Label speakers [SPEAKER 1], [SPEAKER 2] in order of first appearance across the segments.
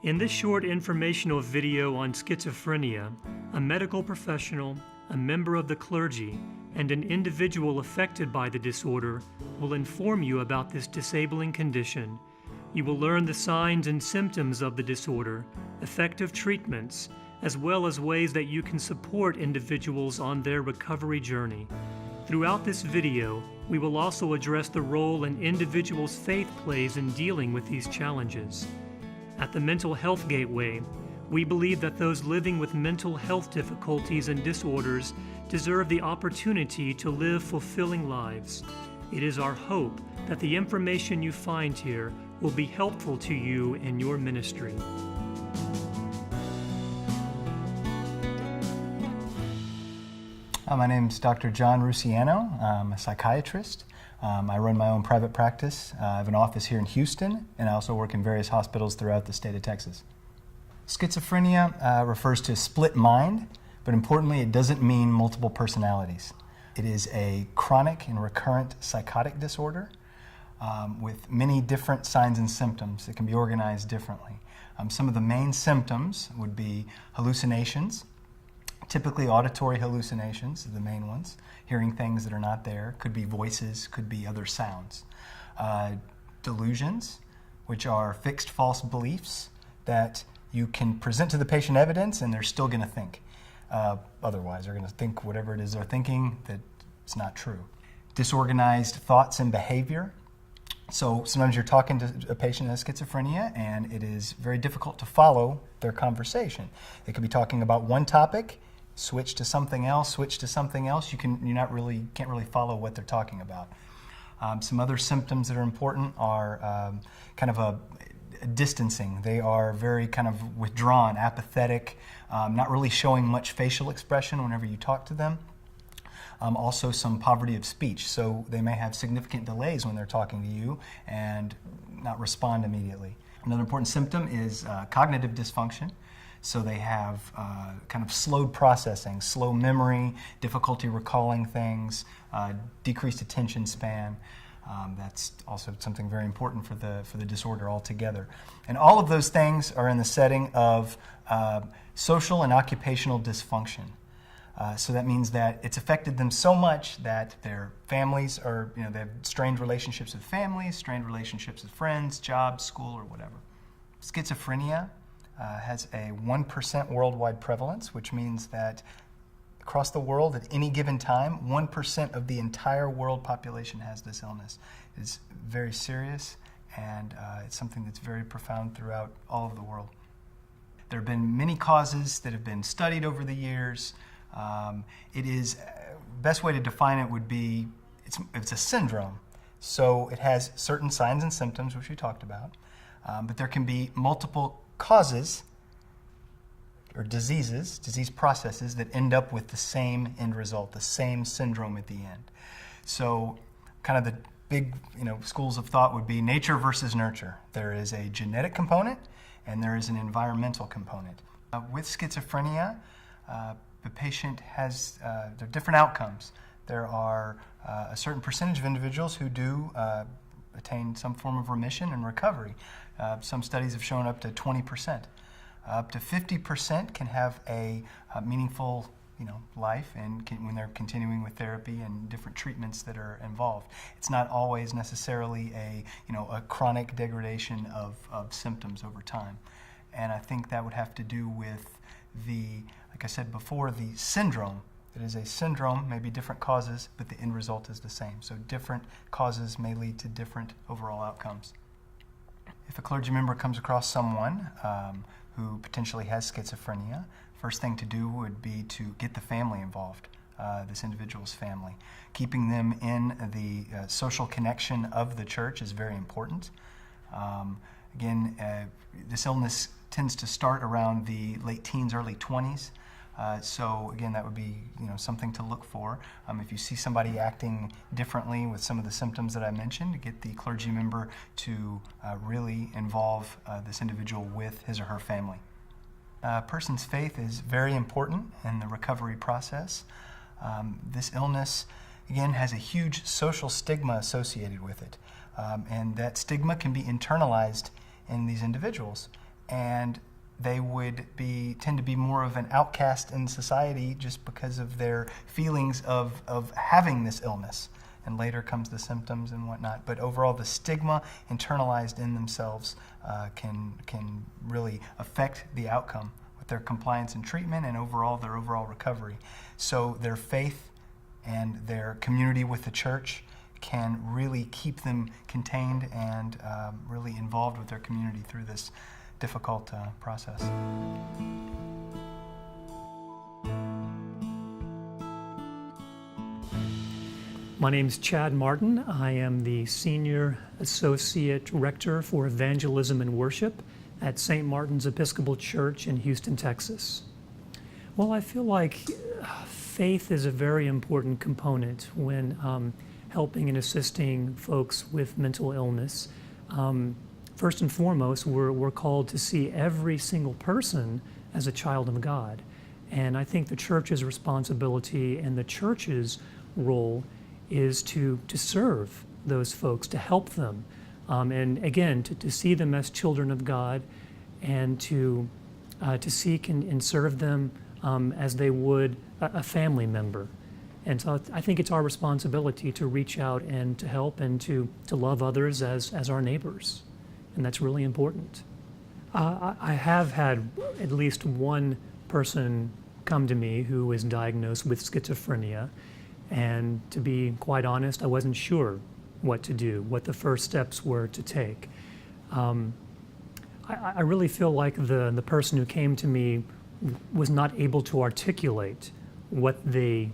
[SPEAKER 1] In this short informational video on schizophrenia, a medical professional, a member of the clergy, and an individual affected by the disorder will inform you about this disabling condition. You will learn the signs and symptoms of the disorder, effective treatments, as well as ways that you can support individuals on their recovery journey. Throughout this video, we will also address the role an individual's faith plays in dealing with these challenges. At the Mental Health Gateway, we believe that those living with mental health difficulties and disorders deserve the opportunity to live fulfilling lives. It is our hope that the information you find here will be helpful to you in your ministry.
[SPEAKER 2] My name is Dr. John Rusciano. I'm a psychiatrist. I run my own private practice. I have an office here in Houston, and I also work in various hospitals throughout the state of Texas. Schizophrenia refers to a split mind, but importantly, it doesn't mean multiple personalities. It is a chronic and recurrent psychotic disorder with many different signs and symptoms that can be organized differently. Some of the main symptoms would be hallucinations. Typically auditory hallucinations are the main ones, hearing things that are not there, could be voices, could be other sounds. Delusions, which are fixed false beliefs that you can present to the patient evidence and they're still going to think. Otherwise, they're going to think whatever it is they're thinking that it's not true. Disorganized thoughts and behavior. So sometimes you're talking to a patient that has schizophrenia and it is very difficult to follow their conversation. They could be talking about one topic, switch to something else, you can't really follow what they're talking about. Some other symptoms that are important are kind of a distancing. They are very kind of withdrawn, apathetic, not really showing much facial expression whenever you talk to them. Also some poverty of speech, so they may have significant delays when they're talking to you and not respond immediately. Another important symptom is cognitive dysfunction. So they have kind of slowed processing, slow memory, difficulty recalling things, decreased attention span. That's also something very important for the disorder altogether. And all of those things are in the setting of social and occupational dysfunction. So that means that it's affected them so much that their families are, they have strained relationships with families, strained relationships with friends, jobs, school, or whatever. Schizophrenia has a 1% worldwide prevalence, which means that across the world at any given time, 1% of the entire world population has this illness. It's very serious, and it's something that's very profound throughout all of the world. There have been many causes that have been studied over the years. Best way to define it would be, it's a syndrome. So it has certain signs and symptoms, which we talked about, but there can be multiple causes or disease processes that end up with the same end result, the same syndrome at the end. So kind of the big schools of thought would be nature versus nurture. There is a genetic component and there is an environmental component. With schizophrenia, the patient has there are different outcomes. There are a certain percentage of individuals who do attain some form of remission and recovery. Some studies have shown up to 20%. Up to 50% can have a meaningful life and when they're continuing with therapy and different treatments that are involved. It's not always necessarily a chronic degradation of symptoms over time. And I think that would have to do with like I said before, the syndrome. It is a syndrome, maybe different causes, but the end result is the same. So different causes may lead to different overall outcomes. If a clergy member comes across someone who potentially has schizophrenia, first thing to do would be to get the family involved, this individual's family. Keeping them in the social connection of the church is very important. Again, this illness tends to start around the late teens, early 20s. So again, that would be something to look for. If you see somebody acting differently with some of the symptoms that I mentioned, to get the clergy member to really involve this individual with his or her family. A person's faith is very important in the recovery process. This illness, again, has a huge social stigma associated with it. And that stigma can be internalized in these individuals. and they would tend to be more of an outcast in society just because of their feelings of having this illness. And later comes the symptoms and whatnot. But overall, the stigma internalized in themselves can really affect the outcome with their compliance and treatment and their overall recovery. So their faith and their community with the church can really keep them contained and really involved with their community through this difficult process.
[SPEAKER 1] My name's Chad Martin. I am the Senior Associate Rector for Evangelism and Worship at St. Martin's Episcopal Church in Houston, Texas. Well, I feel like faith is a very important component when helping and assisting folks with mental illness. First and foremost, we're called to see every single person as a child of God. And I think the church's responsibility and the church's role is to serve those folks, to help them, and again, to see them as children of God, and to seek and serve them as they would a family member. And so I think it's our responsibility to reach out and to help and to love others as our neighbors, and that's really important. I have had at least one person come to me who was diagnosed with schizophrenia. And to be quite honest, I wasn't sure what to do, what the first steps were to take. I really feel like the person who came to me was not able to articulate what they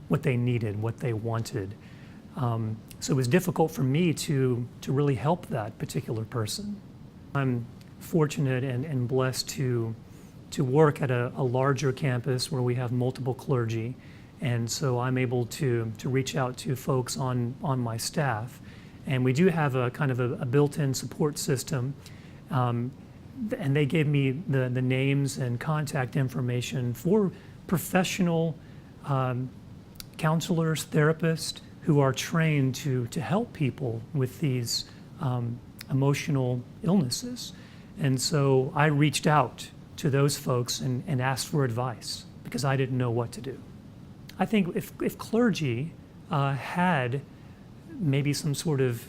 [SPEAKER 1] needed, what they wanted. So it was difficult for me to really help that particular person. I'm fortunate and blessed to work at a larger campus where we have multiple clergy. And so I'm able to reach out to folks on my staff. And we do have a kind of a built-in support system. And they gave me the names and contact information for professional counselors, therapists who are trained to help people with these emotional illnesses. And so I reached out to those folks and asked for advice because I didn't know what to do. I think if clergy had maybe some sort of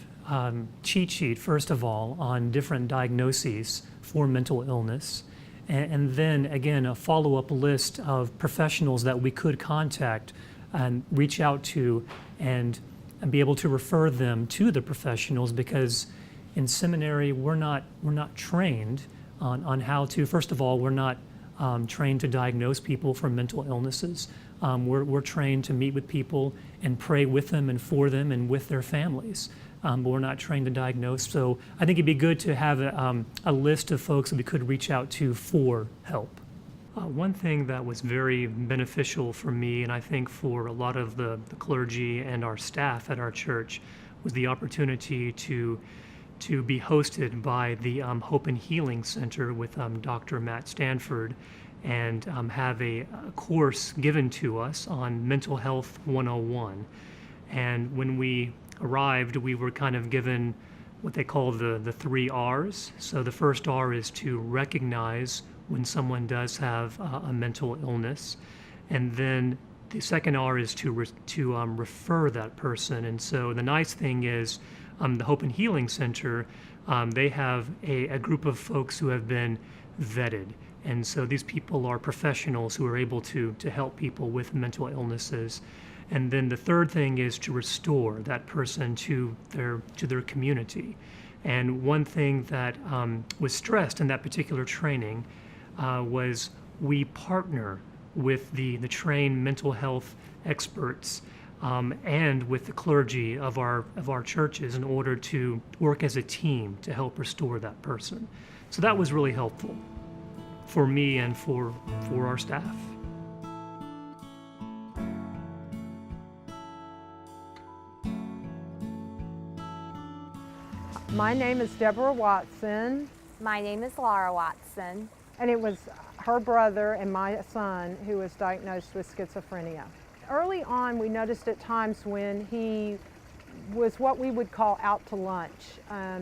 [SPEAKER 1] cheat sheet, first of all, on different diagnoses for mental illness, and then, again, a follow-up list of professionals that we could contact and reach out to and be able to refer them to the professionals, because in seminary, we're not trained on how to, first of all, we're not trained to diagnose people for mental illnesses. We're trained to meet with people and pray with them and for them and with their families, but we're not trained to diagnose. So I think it'd be good to have a list of folks that we could reach out to for help. One thing that was very beneficial for me, and I think for a lot of the clergy and our staff at our church, was the opportunity to be hosted by the Hope and Healing Center with Dr. Matt Stanford, and have a course given to us on Mental Health 101. And when we arrived, we were kind of given what they call the 3 R's. So the first R is to recognize when someone does have a mental illness. And then the second R is to refer that person. And so the nice thing is the Hope and Healing Center, they have a group of folks who have been vetted. And so these people are professionals who are able to help people with mental illnesses. And then the third thing is to restore that person to their community. And one thing that was stressed in that particular training was we partner with the trained mental health experts and with the clergy of our churches in order to work as a team to help restore that person. So that was really helpful for me and for our staff.
[SPEAKER 3] My name is Deborah Watson.
[SPEAKER 4] My name is Laura Watson.
[SPEAKER 3] And it was her brother and my son who was diagnosed with schizophrenia. Early on, we noticed at times when he was what we would call out to lunch.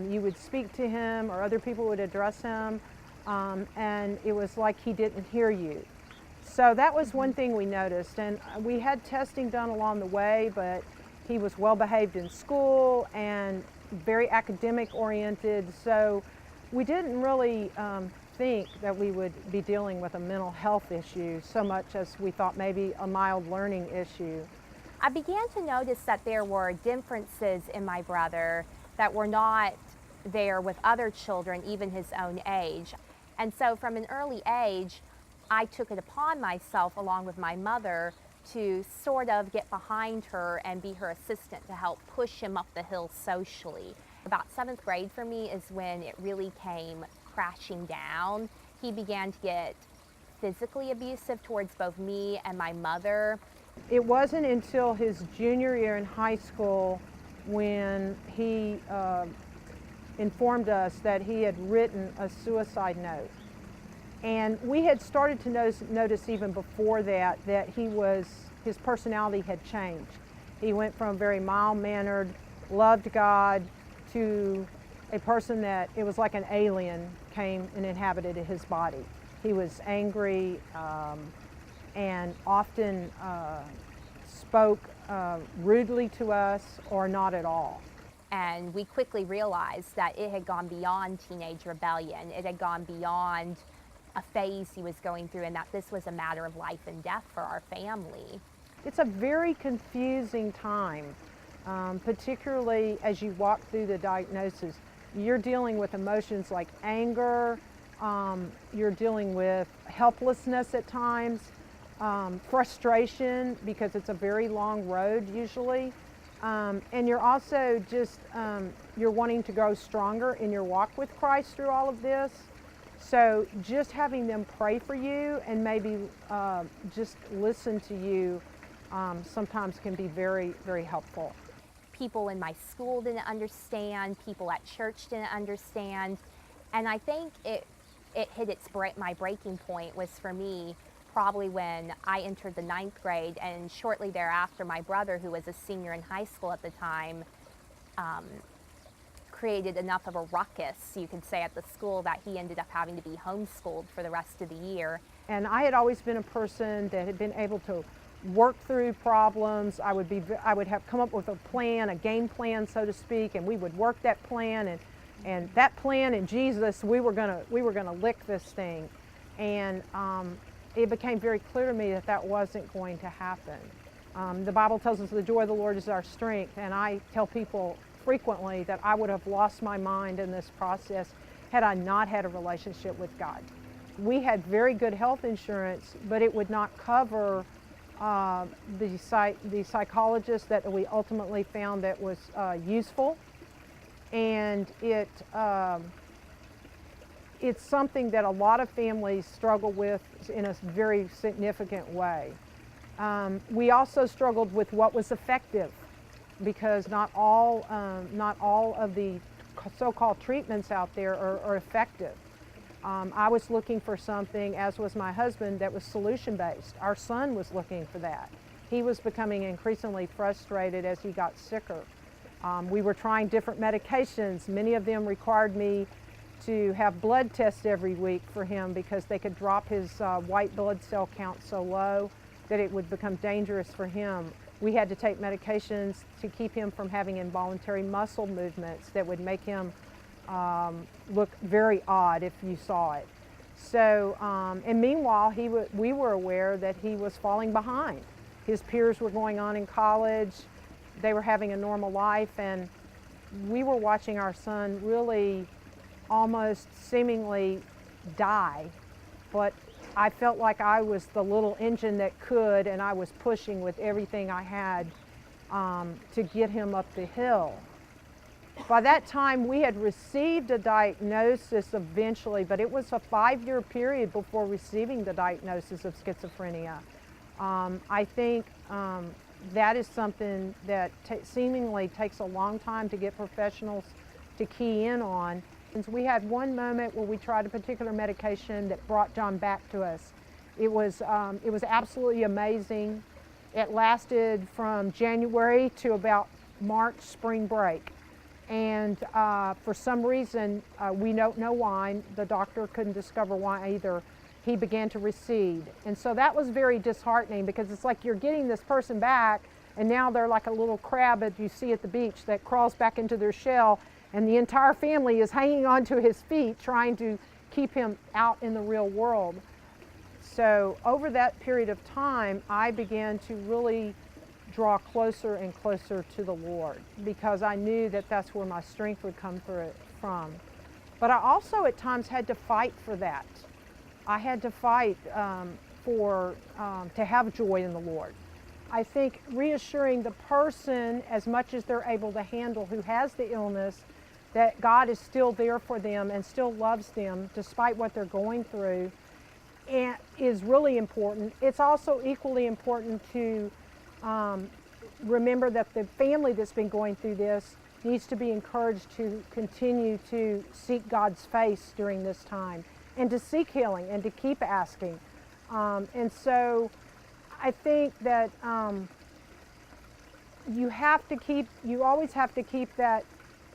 [SPEAKER 3] You would speak to him or other people would address him, and it was like he didn't hear you. So that was one thing we noticed, and we had testing done along the way, but he was well behaved in school and very academic oriented, so we didn't really think that we would be dealing with a mental health issue so much as we thought maybe a mild learning issue.
[SPEAKER 4] I began to notice that there were differences in my brother that were not there with other children, even his own age. And so from an early age, I took it upon myself, along with my mother, to sort of get behind her and be her assistant to help push him up the hill socially. About 7th grade for me is when it really came crashing down. He began to get physically abusive towards both me and my mother.
[SPEAKER 3] It wasn't until his junior year in high school when he informed us that he had written a suicide note. And we had started to notice even before that his personality had changed. He went from very mild-mannered, loved God, to a person that it was like an alien came and inhabited his body. He was angry and often spoke rudely to us or not at all.
[SPEAKER 4] And we quickly realized that it had gone beyond teenage rebellion. It had gone beyond a phase he was going through, and that this was a matter of life and death for our family.
[SPEAKER 3] It's a very confusing time, particularly as you walk through the diagnosis. You're dealing with emotions like anger, you're dealing with helplessness at times, frustration because it's a very long road usually, and you're also just, you're wanting to grow stronger in your walk with Christ through all of this. So just having them pray for you and maybe just listen to you sometimes can be very, very helpful.
[SPEAKER 4] People in my school didn't understand, people at church didn't understand, and I think it hit my breaking point was for me probably when I entered the 9th grade, and shortly thereafter my brother, who was a senior in high school at the time, created enough of a ruckus, you could say, at the school that he ended up having to be homeschooled for the rest of the year.
[SPEAKER 3] And I had always been a person that had been able to work through problems. I would have come up with a plan, a game plan, so to speak, and we would work that plan, and that plan in Jesus, we were gonna lick this thing. And it became very clear to me that that wasn't going to happen. The Bible tells us the joy of the Lord is our strength, and I tell people frequently that I would have lost my mind in this process had I not had a relationship with God. We had very good health insurance, but it would not cover the psychologist that we ultimately found that was useful, and it's something that a lot of families struggle with in a very significant way. We also struggled with what was effective, because not all of the so-called treatments out there are effective. I was looking for something, as was my husband, that was solution-based. Our son was looking for that. He was becoming increasingly frustrated as he got sicker. We were trying different medications. Many of them required me to have blood tests every week for him because they could drop his white blood cell count so low that it would become dangerous for him. We had to take medications to keep him from having involuntary muscle movements that would make him look very odd if you saw it. So, and meanwhile, we were aware that he was falling behind. His peers were going on in college, they were having a normal life, and we were watching our son really almost seemingly die. But I felt like I was the little engine that could, and I was pushing with everything I had to get him up the hill. By that time, we had received a diagnosis eventually, but it was a 5-year period before receiving the diagnosis of schizophrenia. I think that is something that seemingly takes a long time to get professionals to key in on. We had one moment where we tried a particular medication that brought John back to us. It was absolutely amazing. It lasted from January to about March, spring break. And for some reason, we don't know why, the doctor couldn't discover why either, he began to recede. And so that was very disheartening, because it's like you're getting this person back, and now they're like a little crab that you see at the beach that crawls back into their shell, and the entire family is hanging onto his feet trying to keep him out in the real world. So over that period of time, I began to really draw closer and closer to the Lord, because I knew that that's where my strength would come from. But I also at times had to fight for that. I had to fight to have joy in the Lord. I think reassuring the person as much as they're able to handle who has the illness, that God is still there for them and still loves them despite what they're going through, and is really important. It's also equally important to remember that the family that's been going through this needs to be encouraged to continue to seek God's face during this time, and to seek healing and to keep asking. And so I think that you always have to keep that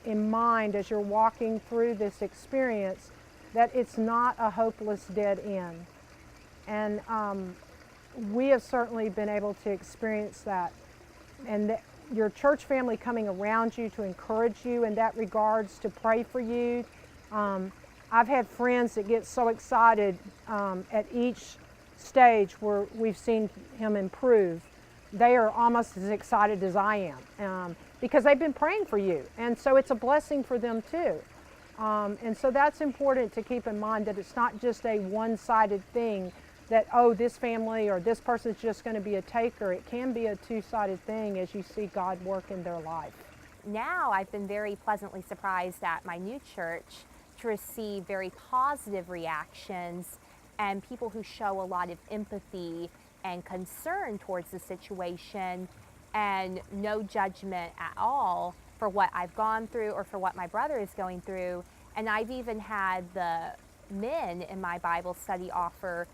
[SPEAKER 3] in mind as you're walking through this experience, that it's not a hopeless dead end. And we have certainly been able to experience that. And your church family coming around you to encourage you in that regards, to pray for you. I've had friends that get so excited at each stage where we've seen him improve. They are almost as excited as I am, because they've been praying for you. And so it's a blessing for them too. And so that's important to keep in mind, that it's not just a one-sided thing, that, oh, this family or this person's just going to be a taker. It can be a two-sided thing as you see God work in their life.
[SPEAKER 4] Now I've been very pleasantly surprised at my new church to receive very positive reactions and people who show a lot of empathy and concern towards the situation, and no judgment at all for what I've gone through or for what my brother is going through. And I've even had the men in my Bible study offer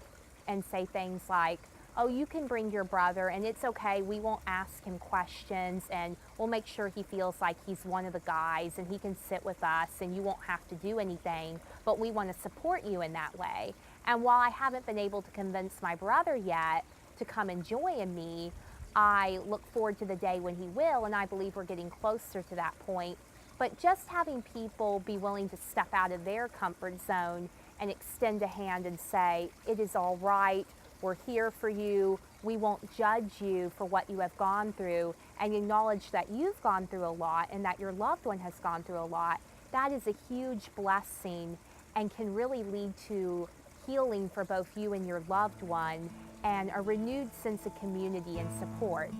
[SPEAKER 4] and say things like, oh, you can bring your brother and it's okay, we won't ask him questions, and we'll make sure he feels like he's one of the guys and he can sit with us and you won't have to do anything, but we want to support you in that way. And while I haven't been able to convince my brother yet to come and join me, I look forward to the day when he will, and I believe we're getting closer to that point. But just having people be willing to step out of their comfort zone and extend a hand and say, it is all right, we're here for you, we won't judge you for what you have gone through, and acknowledge that you've gone through a lot and that your loved one has gone through a lot, that is a huge blessing and can really lead to healing for both you and your loved one, and a renewed sense of community and support.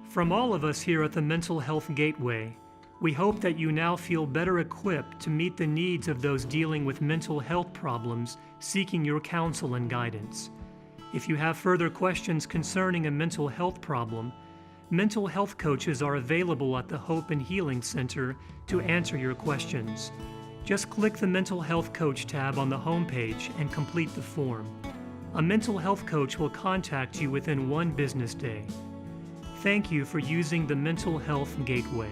[SPEAKER 1] From all of us here at the Mental Health Gateway, we hope that you now feel better equipped to meet the needs of those dealing with mental health problems seeking your counsel and guidance. If you have further questions concerning a mental health problem, mental health coaches are available at the Hope and Healing Center to answer your questions. Just click the Mental Health Coach tab on the homepage and complete the form. A mental health coach will contact you within 1 business day. Thank you for using the Mental Health Gateway.